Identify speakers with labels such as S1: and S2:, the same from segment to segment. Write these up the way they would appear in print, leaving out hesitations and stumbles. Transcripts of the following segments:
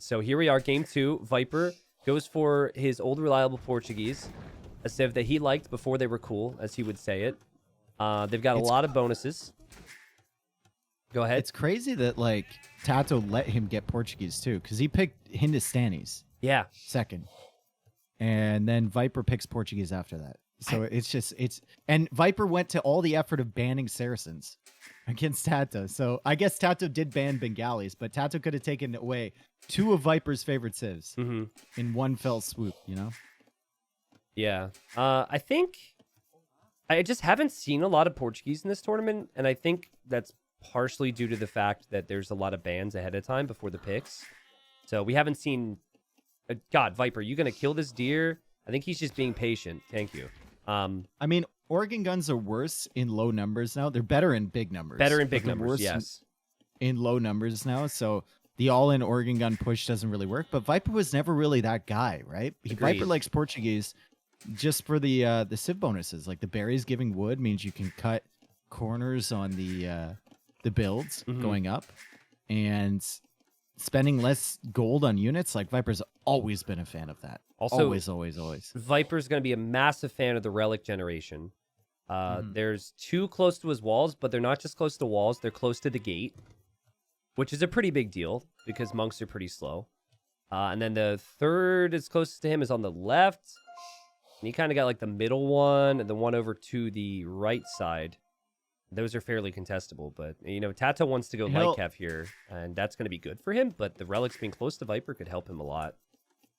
S1: So here we are, game 2. Viper goes for his old reliable Portuguese, a civ that he liked before they were cool, as he would say it. They've got a lot of bonuses. Go ahead.
S2: It's crazy that like Tato let him get Portuguese too, because he picked Hindustanis
S1: Yeah.
S2: second, and then Viper picks Portuguese after that. So and Viper went to all the effort of banning Saracens against Tato. So I guess Tato did ban Bengalis, but Tato could have taken away 2 of Viper's favorite civs in one fell swoop, you know?
S1: Yeah. I think I just haven't seen a lot of Portuguese in this tournament, and I think that's partially due to the fact that there's a lot of bans ahead of time before the picks. So we haven't seen... God, Viper, you going to kill this deer? I think he's just being patient. Thank you.
S2: I mean, Oregon guns are worse in low numbers now. They're better in big numbers.
S1: Better in big numbers, yes.
S2: In low numbers now, so the all-in Oregon gun push doesn't really work. But Viper was never really that guy, right? Viper likes Portuguese just for the civ bonuses. Like the berries giving wood means you can cut corners on the builds going up, and spending less gold on units. Like Viper's always been a fan of that. Also, always.
S1: Viper's going to be a massive fan of the relic generation. There's 2 close to his walls, but they're not just close to walls. They're close to the gate, which is a pretty big deal because monks are pretty slow. And then the third is closest to him is on the left. And he kind of got like the middle one and the one over to the right side. Those are fairly contestable, but, you know, Tato wants to go light cav here, and that's going to be good for him, but the relics being close to Viper could help him a lot.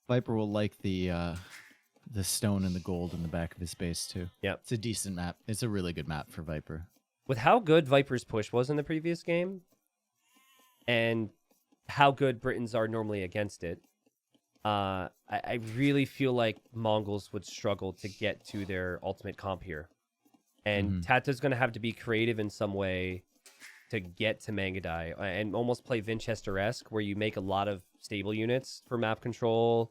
S2: Viper will like the stone and the gold in the back of his base, too.
S1: Yep.
S2: It's a decent map. It's a really good map for Viper.
S1: With how good Viper's push was in the previous game, and how good Britons are normally against it, I really feel like Mongols would struggle to get to their ultimate comp here. And Tato's going to have to be creative in some way to get to Mangadai and almost play Winchester-esque, where you make a lot of stable units for map control.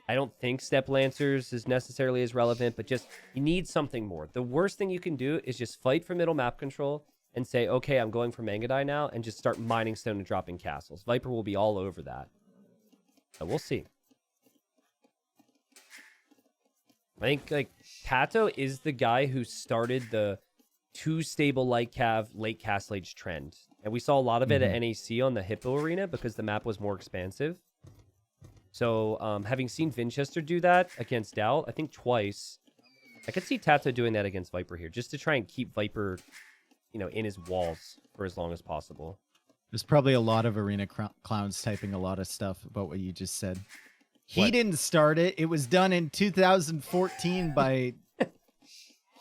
S1: I don't think Step Lancers is necessarily as relevant, but just you need something more. The worst thing you can do is just fight for middle map control and say, okay, I'm going for Mangadai now, and just start mining stone and dropping castles. Viper will be all over that. So we'll see. I think like Tato is the guy who started the 2 stable light cav late castle age trend, and we saw a lot of it at NAC on the Hippo Arena because the map was more expansive. So having seen Winchester do that against Doubt, I think twice, I could see Tato doing that against Viper here, just to try and keep Viper, you know, in his walls for as long as possible.
S2: There's probably a lot of arena clowns typing a lot of stuff about what you just said. He didn't start it. It was done in 2014 by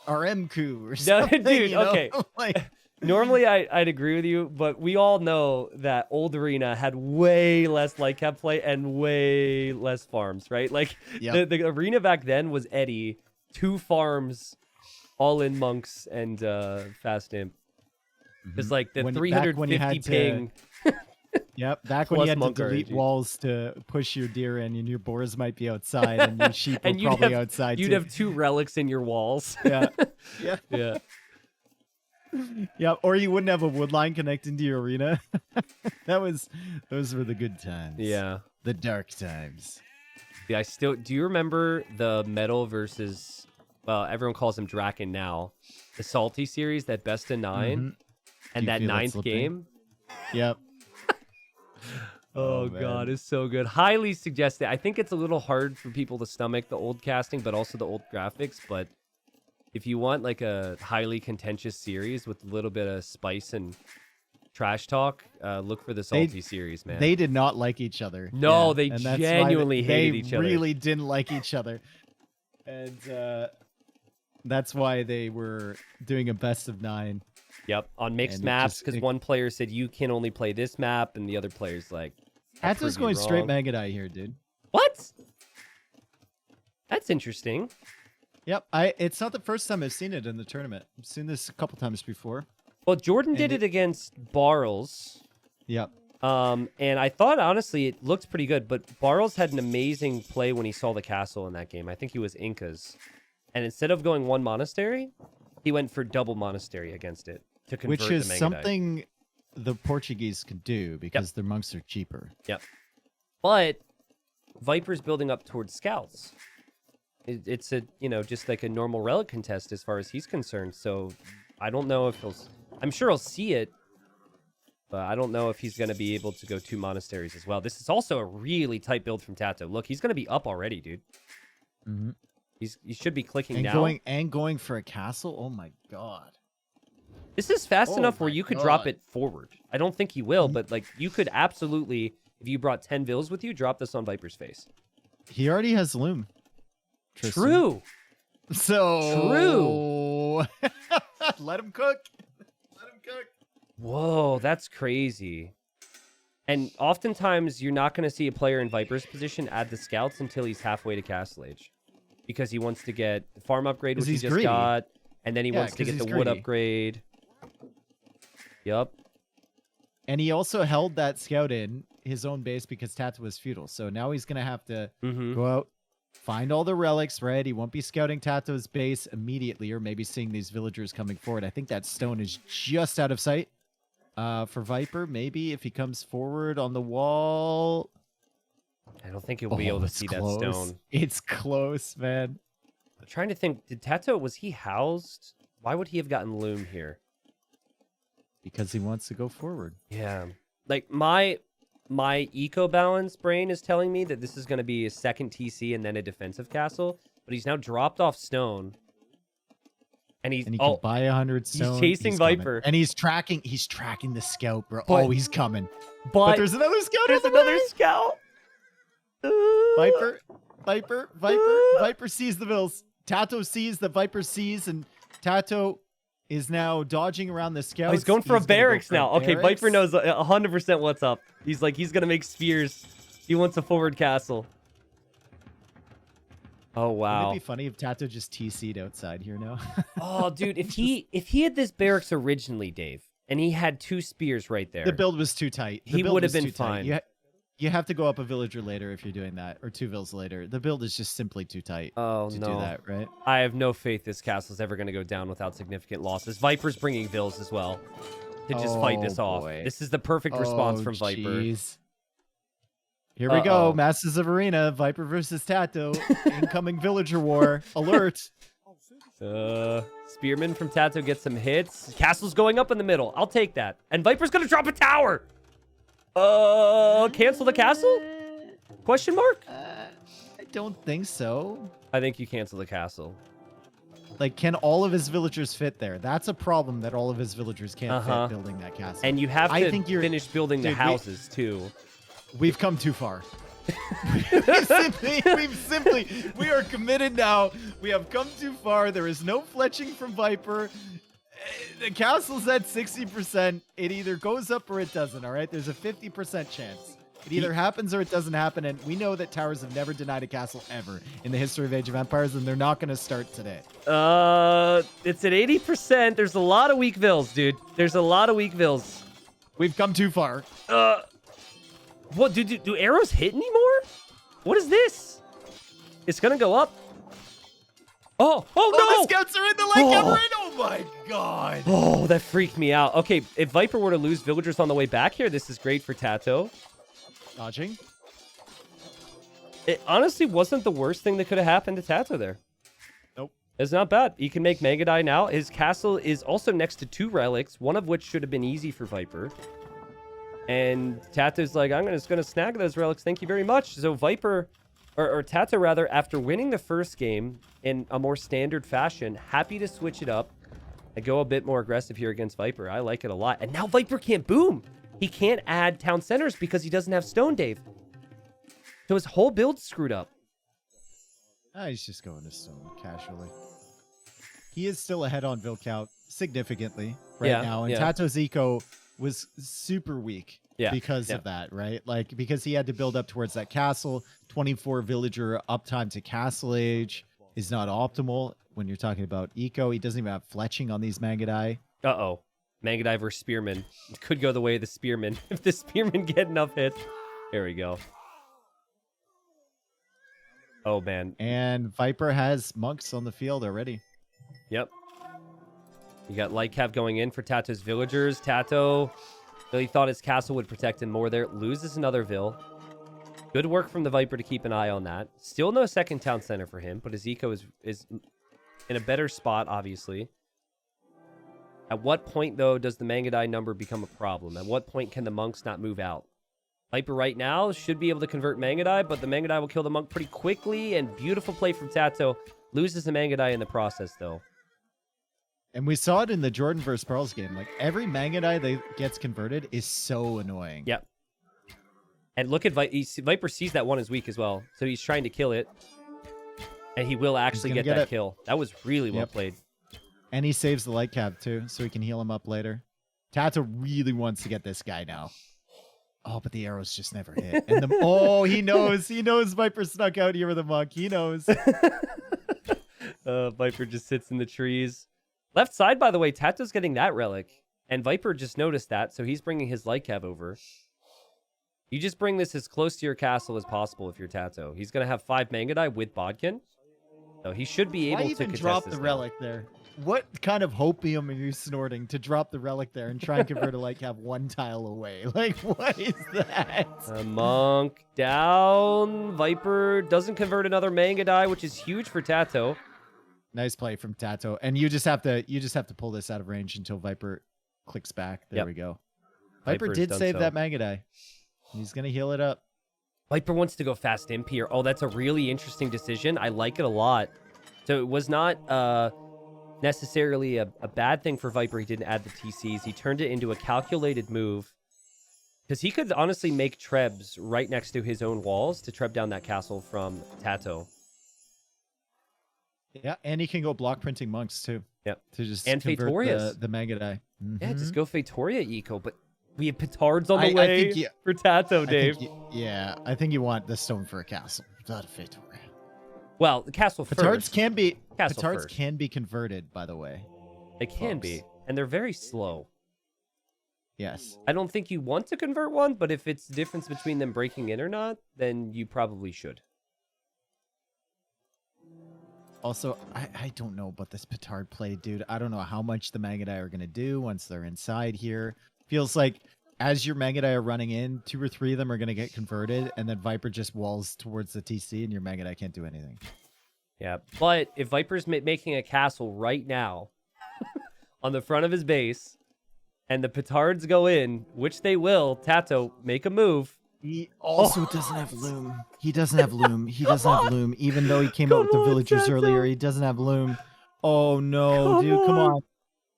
S2: RMQ or something.
S1: No, dude,
S2: you know?
S1: okay.
S2: Like,
S1: normally I'd agree with you, but we all know that old arena had way less light cap play and way less farms, right? Like the arena back then was Eddie, 2 farms, all in monks and fast imp. It's like the 350 ping.
S2: Yep, back when you had to delete walls to push your deer in, and your boars might be outside, and your sheep were probably outside.
S1: You'd have 2 relics in your walls.
S2: Yeah. Yeah, or you wouldn't have a wood line connecting to your arena. Those were the good times.
S1: Yeah,
S2: the dark times.
S1: Yeah, do you remember the metal versus? Well, everyone calls him Draken now. The Salty series, that best of 9, and that 9th game.
S2: Yep.
S1: Oh God, it's so good. Highly suggested. I think it's a little hard for people to stomach the old casting, but also the old graphics. But if you want like a highly contentious series with a little bit of spice and trash talk, look for the Salty series, man.
S2: They did not like each other.
S1: No, they genuinely hated each other.
S2: They really didn't like each other. And that's why they were doing a best of 9.
S1: Yep, on mixed maps, because one player said you can only play this map, and the other player's like,
S2: Tato's going straight Mangadai here, dude.
S1: What? That's interesting.
S2: Yep, it's not the first time I've seen it in the tournament. I've seen this a couple times before.
S1: Well, Jordan did it against Barles.
S2: Yep.
S1: And I thought, honestly, it looked pretty good, but Barles had an amazing play when he saw the castle in that game. I think he was Incas. And instead of going 1 monastery, he went for double monastery against it to convert
S2: Which is
S1: the Mangadai.
S2: something the Portuguese can do because their monks are cheaper.
S1: Yep. But Viper's building up towards scouts. It's a, just like a normal relic contest as far as he's concerned. So I don't know if I'm sure he'll see it, but I don't know if he's going to be able to go 2 monasteries as well. This is also a really tight build from Tato. Look, he's going to be up already, dude.
S2: Mm-hmm.
S1: He should be clicking
S2: and
S1: now.
S2: Going for a castle. Oh my god.
S1: This is fast enough where you could drop it forward. I don't think he will, but like you could absolutely, if you brought 10 vills with you, drop this on Viper's face.
S2: He already has Loom. Tristan.
S1: True.
S2: So true. Let him cook. Let him cook.
S1: Whoa, that's crazy. And oftentimes you're not going to see a player in Viper's position add the scouts until he's halfway to Castle Age, because he wants to get the farm upgrade, which he just got, and then he wants to get the wood upgrade. Yep.
S2: And he also held that scout in his own base because Tato was feudal. So now he's going to have to go out, find all the relics, right? He won't be scouting Tato's base immediately, or maybe seeing these villagers coming forward. I think that stone is just out of sight for Viper. Maybe if he comes forward on the wall.
S1: I don't think he'll be able to see
S2: close.
S1: that stone.
S2: It's close, man.
S1: I'm trying to think. Did Tato, was he housed? Why would he have gotten Loom here?
S2: Because he wants to go forward.
S1: Yeah. Like my eco balance brain is telling me that this is going to be a second TC and then a defensive castle, but he's now dropped off stone. And he
S2: can buy 100 stone.
S1: He's chasing Viper.
S2: And he's tracking the scout, bro. He's coming.
S1: But
S2: there's another scout.
S1: There's another scout.
S2: Viper sees the vills. Tato sees that Viper sees, and Tato is now dodging around the scouts.
S1: Oh, he's going for a barracks now. Okay,
S2: barracks.
S1: Viper knows 100% what's up. He's like, he's going to make spears. He wants a forward castle. Oh, wow.
S2: It'd be funny if Tato just TC'd outside here now.
S1: Oh, dude, if he had this barracks originally, Dave, and he had 2 spears right there.
S2: The build was too tight.
S1: He would have been fine.
S2: You have to go up a villager later if you're doing that, or 2 vills later. The build is just simply too tight to do that, right?
S1: I have no faith this castle's ever going to go down without significant losses. Viper's bringing vills as well to just fight this off. This is the perfect response from Viper.
S2: Geez. Here we go. Masters of Arena, Viper versus Tato. Incoming villager war. Alert.
S1: Spearman from Tato gets some hits. Castle's going up in the middle. I'll take that. And Viper's going to drop a tower. Cancel the castle? Question mark?
S2: I don't think so.
S1: I think you cancel the castle.
S2: Like, can all of his villagers fit there? That's a problem, that all of his villagers can't fit building that castle.
S1: And you have to finish building the houses, too.
S2: We've come too far. We are committed now. We have come too far. There is no fletching from Viper. The castle's at 60%. It either goes up or it doesn't, all right? There's a 50% chance. It either happens or it doesn't happen, and we know that towers have never denied a castle ever in the history of Age of Empires, and they're not going to start today.
S1: It's at 80%. There's a lot of weak vills, dude. There's a lot of weak vills.
S2: We've come too far.
S1: What, do arrows hit anymore? What is this? It's going to go up. Oh no!
S2: The scouts are in the lake cavern! Oh my god!
S1: Oh, that freaked me out. Okay, if Viper were to lose villagers on the way back here, this is great for Tato.
S2: Dodging.
S1: It honestly wasn't the worst thing that could have happened to Tato there.
S2: Nope.
S1: It's not bad. He can make Megadai now. His castle is also next to 2 relics, one of which should have been easy for Viper. And Tato's like, I'm just gonna snag those relics. Thank you very much. So Viper, or Tato rather, after winning the first game in a more standard fashion, happy to switch it up and go a bit more aggressive here against Viper. I like it a lot. And now Viper can't boom. He can't add town centers because he doesn't have stone, Dave. So his whole build's screwed up.
S2: He's just going to stone casually. He is still ahead on Vill count significantly now. And Tato's eco was super weak because of that, right? Like, because he had to build up towards that castle. 24 villager uptime to Castle Age is not optimal when you're talking about eco. He doesn't even have fletching on these Mangadai.
S1: Uh-oh. Mangadai versus Spearman. It could go the way of the Spearman. If the Spearman get enough hits. There we go. Oh, man.
S2: And Viper has monks on the field already.
S1: Yep. You got Light Cav going in for Tato's villagers. Tato really thought his castle would protect him more there. Loses another Vill. Good work from the Viper to keep an eye on that. Still no second town center for him, but his eco is in a better spot, obviously. At what point, though, does the Mangadai number become a problem? At what point can the monks not move out? Viper right now should be able to convert Mangadai, but the Mangadai will kill the monk pretty quickly, and beautiful play from Tato. Loses the Mangadai in the process, though.
S2: And we saw it in the Jordan vs. Pearls game. Like, every Mangadai that gets converted is so annoying.
S1: Yep. And look at Viper sees that one is weak as well, so he's trying to kill it. And he will actually get that kill. That was really well played.
S2: And he saves the light cap too, so he can heal him up later. Tato really wants to get this guy now. Oh, but the arrows just never hit. And he knows. He knows Viper snuck out here with a monk. He knows.
S1: Viper just sits in the trees. Left side, by the way, Tato's getting that relic. And Viper just noticed that, so he's bringing his light cap over. You just bring this as close to your castle as possible if you're Tato. He's going to have 5 Mangadai with Bodkin. So he should be able to contest this.
S2: Drop the relic there? What kind of hopium are you snorting to drop the relic there and try and convert a light cap 1 tile away? Like, what is that?
S1: A monk down. Viper doesn't convert another Mangadai, which is huge for Tato.
S2: Nice play from Tato. And you just have to pull this out of range until Viper clicks back. There we go. Viper did save that Mangadai. He's going to heal it up.
S1: Viper wants to go fast imp here. Oh, that's a really interesting decision. I like it a lot. So it was not necessarily a bad thing for Viper. He didn't add the TCs. He turned it into a calculated move. Because he could honestly make trebs right next to his own walls to treb down that castle from Tato.
S2: Yeah, and he can go block printing monks too.
S1: Yep.
S2: To just
S1: and
S2: convert
S1: Fatorius.
S2: the Mangadai.
S1: Yeah, just go Fatoria eco, but we have petards on the way for Tato, Dave.
S2: I think you want the stone for a castle, not a Fatoria.
S1: Well, the castle
S2: petards
S1: first.
S2: Petards can be converted, by the way.
S1: They can be, and they're very slow.
S2: Yes.
S1: I don't think you want to convert one, but if it's the difference between them breaking in or not, then you probably should.
S2: Also, I don't know about this petard play, dude. I don't know how much the Mangadai are going to do once they're inside here. Feels like as your Mangadai are running in, 2 or 3 of them are going to get converted, and then Viper just walls towards the TC, and your Mangadai can't do anything.
S1: Yeah, but if Viper's making a castle right now on the front of his base, and the petards go in, which they will, Tato, make a move.
S2: He also doesn't have loom. He doesn't have loom. He doesn't have loom. Even though he came up with the villagers earlier, he doesn't have loom. Oh no, dude, come on.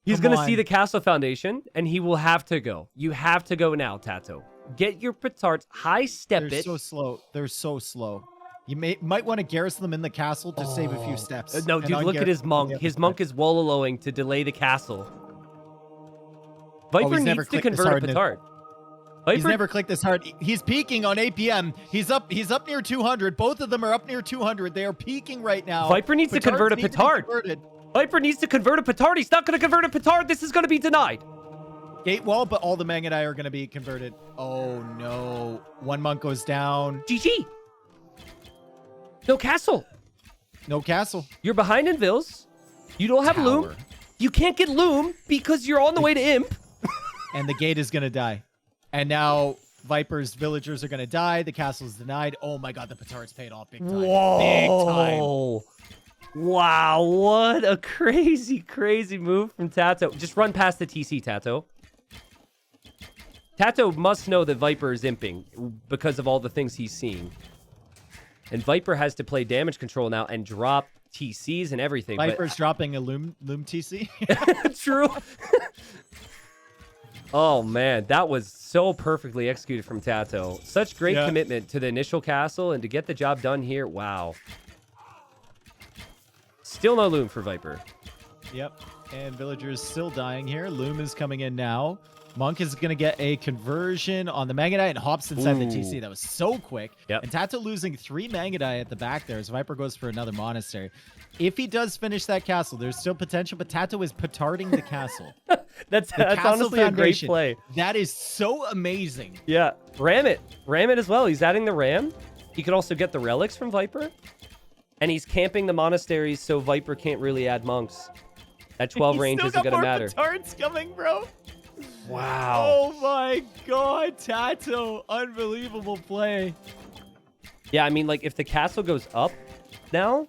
S1: He's going to see the castle foundation, and he will have to go. You have to go now, Tato. Get your petards, high step it.
S2: They're so slow. They're so slow. You might want to garrison them in the castle to save a few steps.
S1: No, dude, look at his monk. His monk is Wololoing to delay the castle. Viper needs to convert a petard.
S2: He's never clicked this hard. He's peaking on APM. He's up near 200. Both of them are up near 200. They are peaking right now.
S1: Viper needs to convert a petard. Viper needs to convert a petard. He's not going to convert a petard. This is going to be denied.
S2: Gate wall, but all the Mangadai are going to be converted. Oh no. 1 monk goes down.
S1: GG. No castle.
S2: No castle.
S1: You're behind in Vils. You don't have loom. You can't get loom because you're on the way to imp.
S2: And the gate is going to die. And now Viper's villagers are going to die. The castle's denied. Oh my god, the petard's paid off big time.
S1: Whoa.
S2: Big time.
S1: Wow, what a crazy, crazy move from Tato. Just run past the TC, Tato. Tato must know that Viper is imping because of all the things he's seeing. And Viper has to play damage control now and drop TCs and everything.
S2: Viper's dropping a loom TC.
S1: True. Oh, man, that was so perfectly executed from Tato. Such great commitment to the initial castle and to get the job done here. Wow. Still no loom for Viper.
S2: Yep. And villagers still dying here. Loom is coming in now. Monk is going to get a conversion on the Mangadai and hops inside the TC. That was so quick.
S1: Yep.
S2: And Tato losing 3 Mangadai at the back there as Viper goes for another monastery. If he does finish that castle, there's still potential, but Tato is petarding the castle.
S1: That's honestly a great play.
S2: That is so amazing.
S1: Yeah. Ram it. Ram it as well. He's adding the ram. He could also get the relics from Viper. And he's camping the monasteries so Viper can't really add monks. That 12 range isn't going to matter.
S2: Petards coming, bro.
S1: Wow.
S2: Oh my god, Tato. Unbelievable play.
S1: Yeah, I mean, like, if the castle goes up now,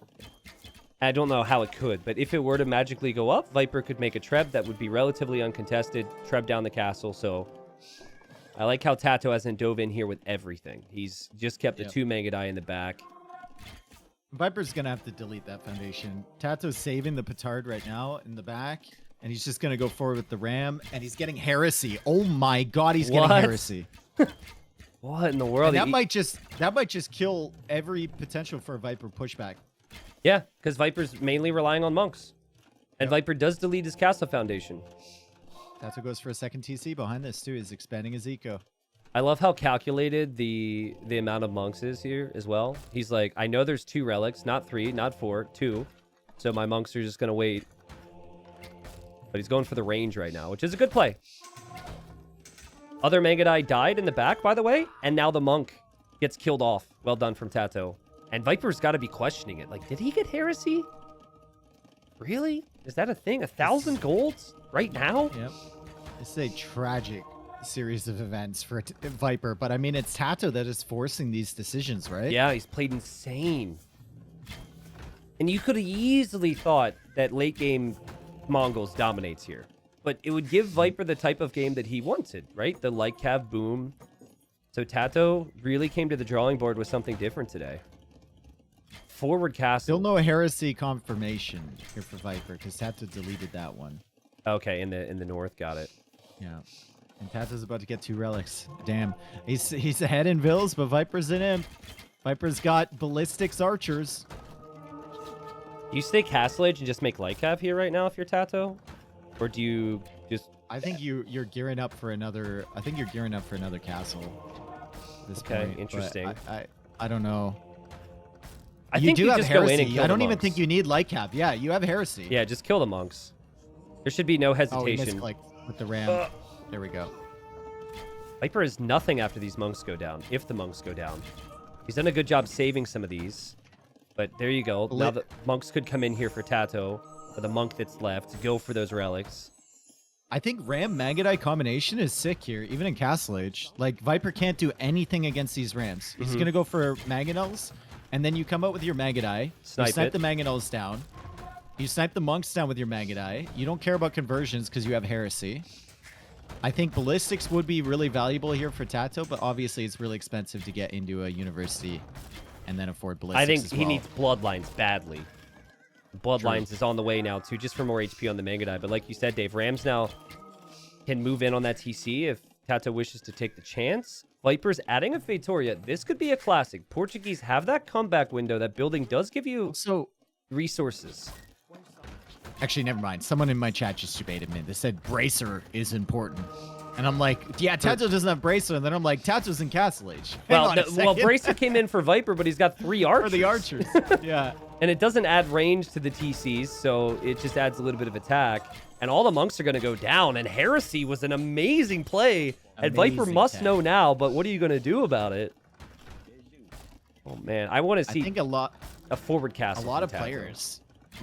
S1: I don't know how it could, but if it were to magically go up, Viper could make a Treb that would be relatively uncontested, Treb down the castle, so I like how Tato hasn't dove in here with everything. He's just kept the 2 Mangadai in the back.
S2: Viper's going to have to delete that foundation. Tato's saving the Petard right now in the back, and he's just going to go forward with the Ram, and he's getting Heresy. Oh my god, he's getting Heresy.
S1: What in the world?
S2: And that might just kill every potential for a Viper pushback.
S1: Yeah, because Viper's mainly relying on monks. And Viper does delete his castle foundation.
S2: Tato goes for a second TC behind this too. He's expanding his eco.
S1: I love how calculated the amount of monks is here as well. He's like, I know there's 2 relics, not 3, not 4, 2. So my monks are just going to wait. But he's going for the range right now, which is a good play. Other Mangadai died in the back, by the way, and now the monk gets killed off. Well done from Tato. And Viper's got to be questioning it. Like, did he get Heresy? Really? Is that a thing? 1,000 golds right now?
S2: Yep. This is a tragic series of events for Viper, but I mean, it's Tato that is forcing these decisions, right?
S1: Yeah, he's played insane. And you could have easily thought that late game Mongols dominates here. But it would give Viper the type of game that he wanted, right? The light cav boom. So Tato really came to the drawing board with something different today. Forward castle.
S2: Still no Heresy confirmation here for Viper because Tato deleted that one.
S1: Okay, in the north, got it.
S2: Yeah. And Tato's about to get 2 relics. Damn. He's ahead in Vills, but Viper's in him. Viper's got ballistics archers.
S1: Do you stay castle age and just make light cav here right now if you're Tato? Or do you just...
S2: I think you're gearing up for another... I think you're gearing up for another castle. At this
S1: okay,
S2: point,
S1: interesting.
S2: I don't know.
S1: I think you just
S2: Heresy.
S1: go in and kill
S2: I don't
S1: the
S2: even
S1: monks.
S2: think you need light cap. Yeah, you have Heresy.
S1: Yeah, just kill the monks. There should be no
S2: Oh, he
S1: hesitation.
S2: misclicked with the ram. There we go.
S1: Viper is nothing after these monks go down, if the monks go down. He's done a good job saving some of these. But there you go. Now the monks could come in here for Tato, or the monk that's left, go for those relics.
S2: I think Ram Mangadai combination is sick here, even in Castle Age. Like, Viper can't do anything against these Rams. He's going to go for Manganels, and then you come out with your Mangadai.
S1: Snipe
S2: you snipe
S1: it.
S2: the Manganels down. You snipe the monks down with your Mangadai. You don't care about conversions because you have Heresy. I think ballistics would be really valuable here for Tato, but obviously it's really expensive to get into a university and then afford ballistics
S1: I think
S2: as
S1: he
S2: well.
S1: needs bloodlines badly. Bloodlines is on the way now too, just for more HP on the Mangadai. But like you said, Dave, Rams now can move in on that TC if Tato wishes to take the chance. Viper's adding a Feitoria. This could be a classic. Portuguese have that comeback window. That building does give you resources.
S2: Actually, never mind. Someone in my chat just debated me. They said Bracer is important. And I'm like, yeah, Tato doesn't have Bracer. And then I'm like, Tato's in Castle Age.
S1: Well, Bracer came in for Viper, but he's got 3 archers.
S2: For the archers. Yeah.
S1: And it doesn't add range to the TCs, so it just adds a little bit of attack. And all the monks are going to go down. And Heresy was an amazing play. And Viper must know now, but what are you going to do about it? Oh, man. I want to see
S2: I think
S1: a forward castle.
S2: A lot of players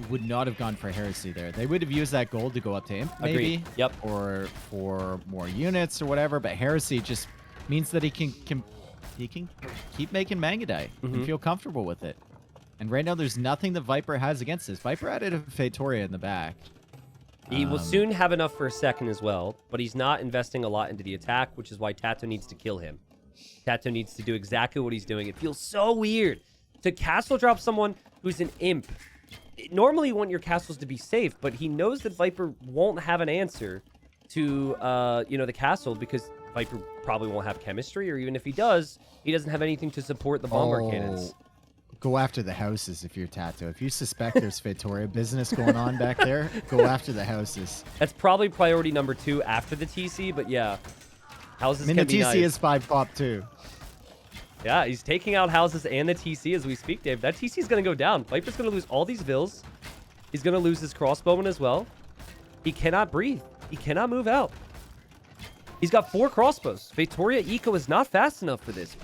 S2: would not have gone for Heresy there. They would have used that gold to go up to Imp, maybe.
S1: Agreed. Yep.
S2: Or for more units or whatever. But Heresy just means that he can keep making Mangadai and feel comfortable with it. And right now, there's nothing that Viper has against this. Viper added a Feitoria in the back.
S1: He will soon have enough for a second as well, but he's not investing a lot into the attack, which is why Tato needs to kill him. Tato needs to do exactly what he's doing. It feels so weird to castle drop someone who's an imp. Normally you want your castles to be safe, but he knows that Viper won't have an answer to the castle because Viper probably won't have chemistry, or even if he does, he doesn't have anything to support the bomber cannons.
S2: Go after the houses if you're Tato. If you suspect there's Feitoria business going on back there, go after the houses.
S1: That's probably priority number 2 after the TC, but yeah. Houses
S2: I mean,
S1: can
S2: the
S1: be
S2: TC
S1: nice.
S2: is 5 pop too.
S1: Yeah, he's taking out houses and the TC as we speak, Dave. That TC is going to go down. Viper's going to lose all these vills. He's going to lose his crossbowman as well. He cannot breathe. He cannot move out. He's got 4 crossbows. Feitoria Eco is not fast enough for this.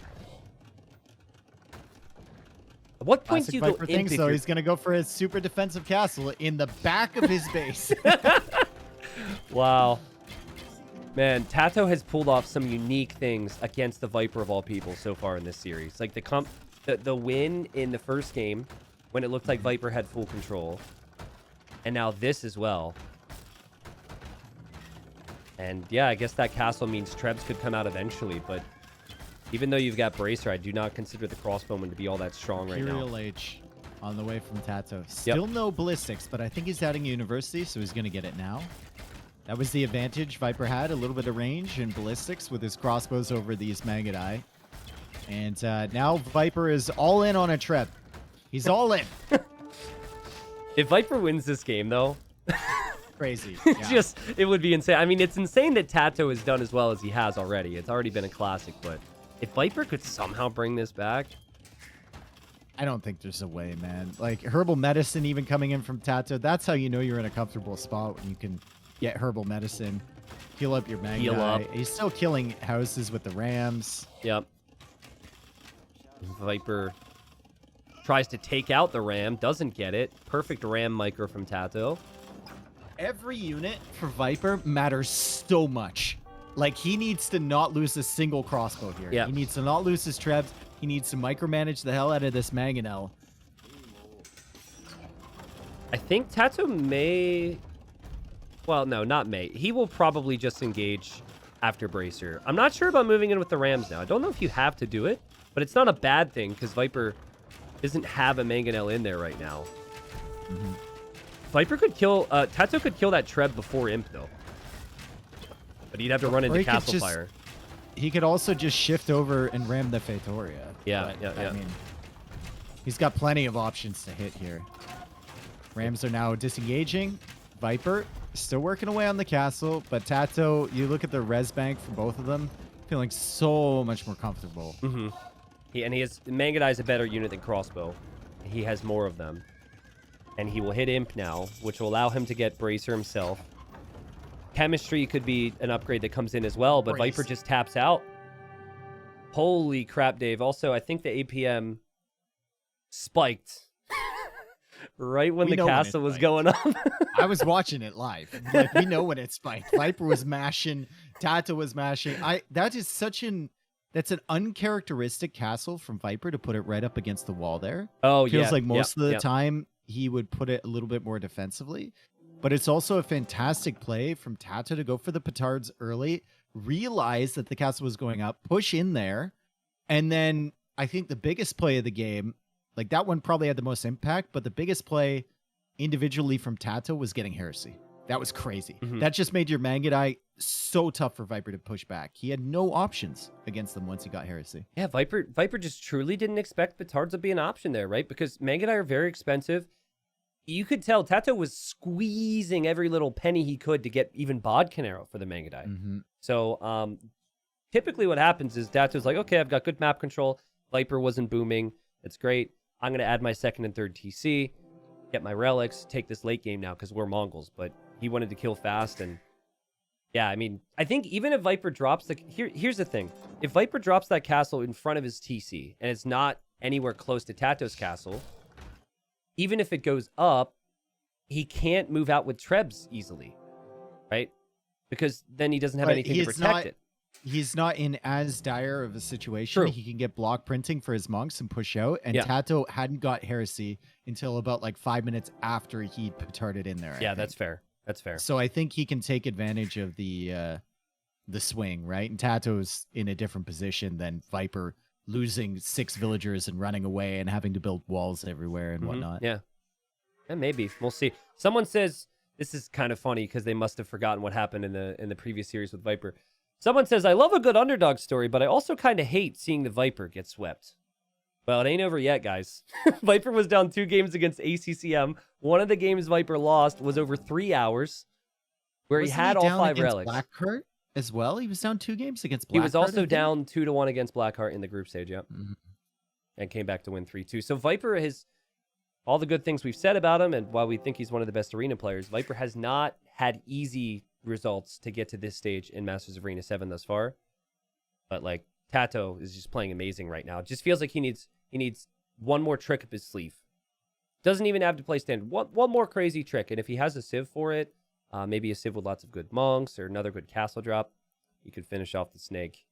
S1: At what point do you go in?
S2: So he's going to go for his super defensive castle in the back of his base.
S1: Wow. Man, Tato has pulled off some unique things against the Viper of all people so far in this series. Like the the win in the first game when it looked like Viper had full control. And now this as well. And yeah, I guess that castle means Trebs could come out eventually, but even though you've got Bracer, I do not consider the crossbowman to be all that strong right now.
S2: Imperial H on the way from Tato. Still no ballistics, but I think he's adding university, so he's going to get it now. That was the advantage Viper had, a little bit of range and ballistics with his crossbows over these Mangadai. And now Viper is all in on a Treb. He's all in.
S1: If Viper wins this game, though...
S2: Crazy. Yeah.
S1: It would be insane. I mean, it's insane that Tato has done as well as he has already. It's already been a classic, but if Viper could somehow bring this back...
S2: I don't think there's a way, man. Like, herbal medicine even coming in from Tato, that's how you know you're in a comfortable spot, when you can get herbal medicine, heal up your Mangadai. He's still killing houses with the Rams.
S1: Yep. Viper tries to take out the Ram, doesn't get it. Perfect Ram micro from Tato.
S2: Every unit for Viper matters so much. Like, he needs to not lose a single crossbow here.
S1: Yep.
S2: He needs to not lose his Trebs. He needs to micromanage the hell out of this manganel.
S1: I think Tato may... Well, no, not may. He will probably just engage after Bracer. I'm not sure about moving in with the Rams now. I don't know if you have to do it, but it's not a bad thing because Viper doesn't have a manganel in there right now.
S2: Mm-hmm.
S1: Viper could kill... Tato could kill that Treb before Imp, though. But he'd have to run into Castle Fire.
S2: He could also just shift over and ram the Fatoria.
S1: Yeah,
S2: but,
S1: yeah.
S2: I mean, he's got plenty of options to hit here. Rams are now disengaging. Viper still working away on the castle, but Tato, you look at the res bank for both of them, feeling so much more comfortable.
S1: Mm-hmm. And he has... Mangadai is a better unit than Crossbow. He has more of them. And he will hit Imp now, which will allow him to get Bracer himself. Chemistry could be an upgrade that comes in as well, but Viper just taps out. Holy crap, Dave. Also, I think the APM spiked right when the castle was going up.
S2: I was watching it live. Like, we know when it spiked. Viper was mashing. Tato was mashing. That's an uncharacteristic castle from Viper to put it right up against the wall there.
S1: Oh, yeah.
S2: Feels like most of the time he would put it a little bit more defensively. But it's also a fantastic play from Tato to go for the petards early, realize that the castle was going up, push in there, and then I think the biggest play of the game, like that one probably had the most impact, but the biggest play individually from Tato was getting heresy. That was crazy. Mm-hmm. That just made your Mangadai so tough for Viper to push back. He had no options against them once he got heresy.
S1: Yeah, Viper just truly didn't expect petards to be an option there, right? Because Mangadai are very expensive. You could tell Tato was squeezing every little penny he could to get even Bod Canero for the Mangadai.
S2: Mm-hmm.
S1: So typically what happens is Tato's like, okay, I've got good map control. Viper wasn't booming. It's great. I'm going to add my second and third TC, get my relics, take this late game now because we're Mongols. But he wanted to kill fast. And yeah, I mean, I think even if Viper drops the... Here's the thing. If Viper drops that castle in front of his TC and it's not anywhere close to Tato's castle... Even if it goes up, he can't move out with Trebs easily, right? Because then he doesn't have anything to protect it.
S2: He's not in as dire of a situation.
S1: True.
S2: He can get block printing for his monks and push out. And Tato hadn't got heresy until about like 5 minutes after he petarded in there.
S1: Yeah, that's fair. That's fair.
S2: So I think he can take advantage of the swing, right? And Tato's in a different position than Viper, losing 6 villagers and running away and having to build walls everywhere and whatnot.
S1: Yeah. Yeah, maybe. We'll see. Someone says, this is kind of funny because they must have forgotten what happened in the previous series with Viper. Someone says, I love a good underdog story, but I also kind of hate seeing the Viper get swept. Well, it ain't over yet, guys. Viper was down 2 games against ACCM. One of the games Viper lost was over 3 hours, where he had all 5 relics.
S2: Blackheart as well? He was down 2 games against Blackheart.
S1: He was also down 2-1 against Blackheart in the group stage, yeah.
S2: Mm-hmm.
S1: And came back to win 3-2. So Viper has all the good things we've said about him, and while we think he's one of the best arena players, Viper has not had easy results to get to this stage in Masters of Arena 7 thus far. But like Tato is just playing amazing right now. It just feels like he needs one more trick up his sleeve. Doesn't even have to play standard. One more crazy trick, and if he has a Civ for it, maybe a Civ with lots of good monks or another good castle drop, he could finish off the snake.